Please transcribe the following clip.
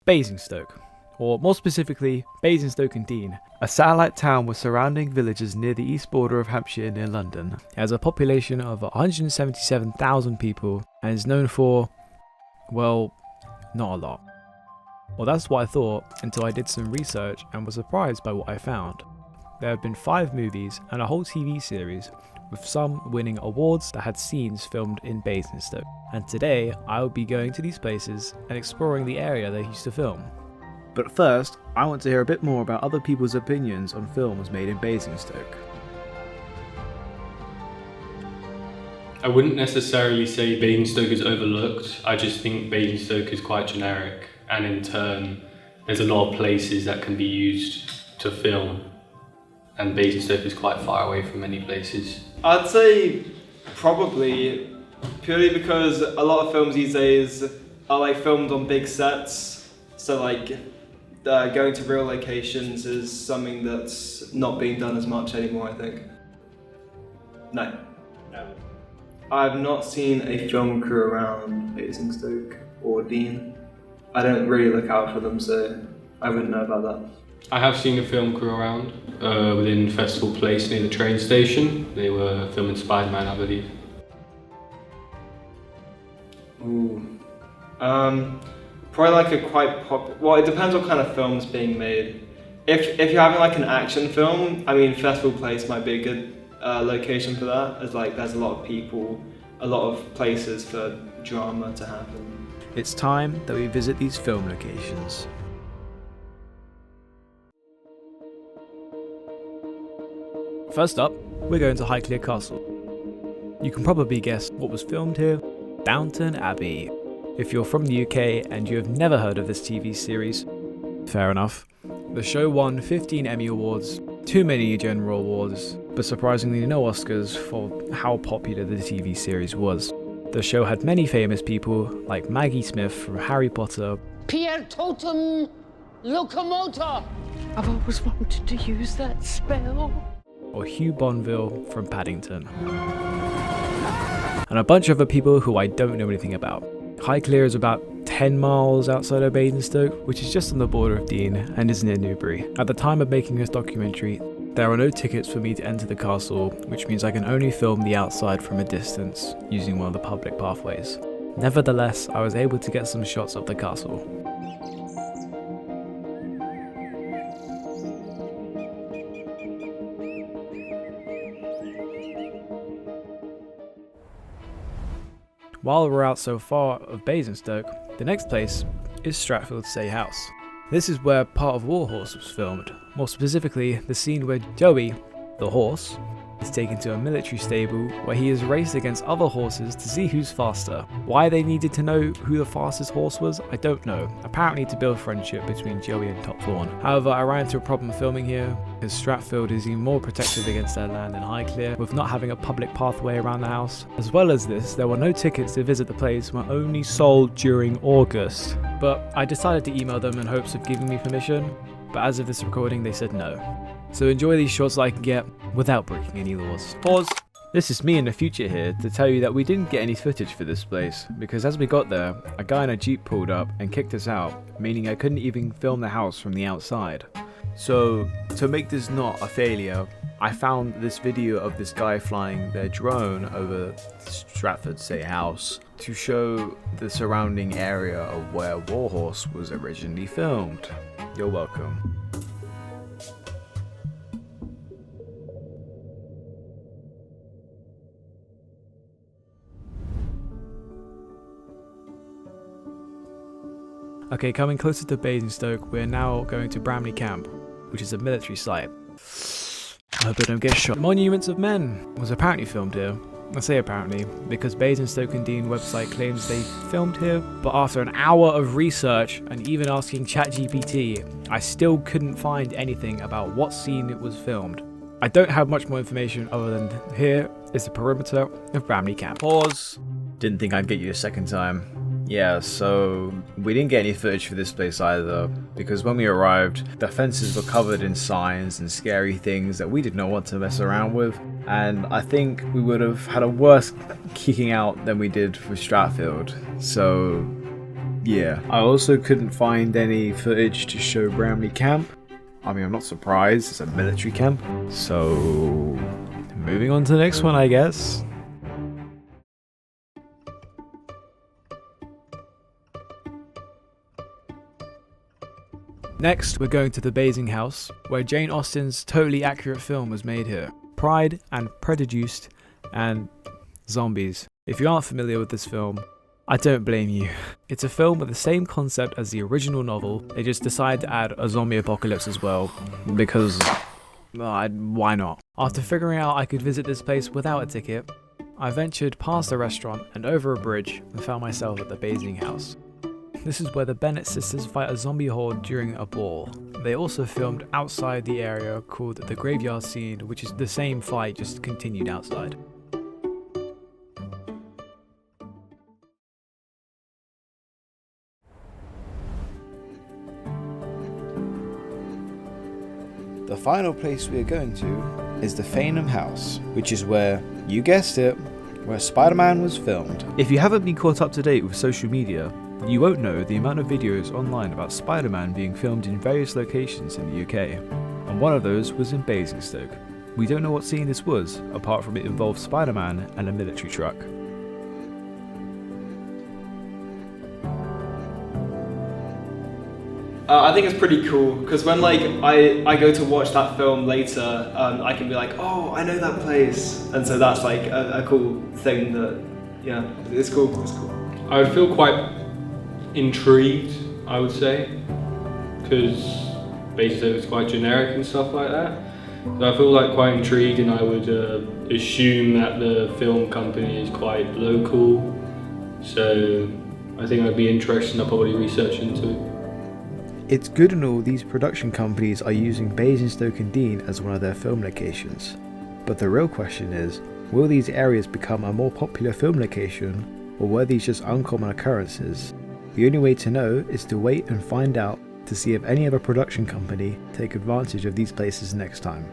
Basingstoke, or more specifically, Basingstoke and Deane, a satellite town with surrounding villages near the east border of Hampshire near London. It has a population of 177,000 people and is known for, well, not a lot. Well, that's what I thought until I did some research and was surprised by what I found. There have been 5 movies and a whole TV series, with some winning awards that had scenes filmed in Basingstoke. And today, I will be going to these places and exploring the area they used to film. But first, I want to hear a bit more about other people's opinions on films made in Basingstoke. I wouldn't necessarily say Basingstoke is overlooked. I just think Basingstoke is quite generic, and in turn, there's a lot of places that can be used to film, and Basingstoke is quite far away from many places. I'd say probably purely because a lot of films these days are like filmed on big sets, so like going to real locations is something that's not being done as much anymore, I think. No. I've not seen a film crew around Basingstoke or Deane. I don't really look out for them, so I wouldn't know about that. I have seen a film crew around within Festival Place near the train station. They were filming Spider-Man, I believe. Ooh. Probably like a quite well, it depends what kind of film's being made. If you're having like an action film, I mean Festival Place might be a good location for that, as like there's a lot of people, a lot of places for drama to happen. It's time that we visit these film locations. First up, we're going to Highclere Castle. You can probably guess what was filmed here: Downton Abbey. If you're from the UK and you have never heard of this TV series, fair enough. The show won 15 Emmy Awards, too many general awards, but surprisingly no Oscars for how popular the TV series was. The show had many famous people like Maggie Smith from Harry Potter, Pierre Totem Locomotor. I've always wanted to use that spell. or Hugh Bonneville from Paddington, and a bunch of other people who I don't know anything about. Highclere is about 10 miles outside of Basingstoke, which is just on the border of Deane and is near Newbury. At the time of making this documentary, there are no tickets for me to enter the castle, which means I can only film the outside from a distance using one of the public pathways. Nevertheless, I was able to get some shots of the castle. While we're out so far of Basingstoke, the next place is Stratfield Say House. This is where part of Warhorse was filmed, more specifically the scene where Joey, the horse, is taken to a military stable where he is raced against other horses to see who's faster. Why they needed to know who the fastest horse was, I don't know, apparently to build friendship between Joey and Top Thorn. However, I ran into a problem filming here, because Stratfield is even more protective against their land than Highclere, with not having a public pathway around the house. As well as this, there were no tickets to visit the place, were only sold during August. But I decided to email them in hopes of giving me permission, but as of this recording they said no. So enjoy these shots that I can get without breaking any laws. Pause. This is me in the future here to tell you that we didn't get any footage for this place, because as we got there, a guy in a jeep pulled up and kicked us out, meaning I couldn't even film the house from the outside. So to make this not a failure, I found this video of this guy flying their drone over Stratford Say House to show the surrounding area of where Warhorse was originally filmed. You're welcome. Okay, coming closer to Basingstoke, we're now going to Bramley Camp, which is a military site. I hope I don't get shot. Monuments of Men was apparently filmed here. I say apparently, because Basingstoke and Deane website claims they filmed here, but after an hour of research and even asking ChatGPT, I still couldn't find anything about what scene it was filmed. I don't have much more information other than here is the perimeter of Bramley Camp. Pause. Didn't think I'd get you a second time. Yeah, so we didn't get any footage for this place either, because when we arrived, the fences were covered in signs and scary things that we did not want to mess around with, and I think we would have had a worse kicking out than we did with Stratfield, so Yeah, I also couldn't find any footage to show Bramley Camp. I mean, I'm not surprised, it's a military camp. So, moving on to the next one, I guess. Next, we're going to the Basing House, where Jane Austen's totally accurate film was made here. Pride and Prejudice and zombies. If you aren't familiar with this film, I don't blame you. It's a film with the same concept as the original novel. They just decided to add a zombie apocalypse as well, because why not? After figuring out I could visit this place without a ticket, I ventured past the restaurant and over a bridge and found myself at the Basing House. This is where the Bennett sisters fight a zombie horde during a ball. They also filmed outside the area called the graveyard scene, which is the same fight just continued outside. The final place we are going to is the Farnham House, which is where, you guessed it, where Spider-Man was filmed. If you haven't been caught up to date with social media, you won't know the amount of videos online about Spider-Man being filmed in various locations in the UK, and one of those was in Basingstoke. We don't know what scene this was, apart from it involved Spider-Man and a military truck. I think it's pretty cool because when I go to watch that film later, I can be like, oh, I know that place, and so that's like a cool thing that, yeah, it's cool. It's cool. I feel quite intrigued, I would say, because Basingstoke is quite generic and stuff like that. So I feel like quite intrigued, and I would assume that the film company is quite local. So I think I'd be interested, and I'll probably research into it. It's good and all these production companies are using Basingstoke and Dean as one of their film locations, but the real question is, will these areas become a more popular film location, or were these just uncommon occurrences? The only way to know is to wait and find out to see if any other production company take advantage of these places next time.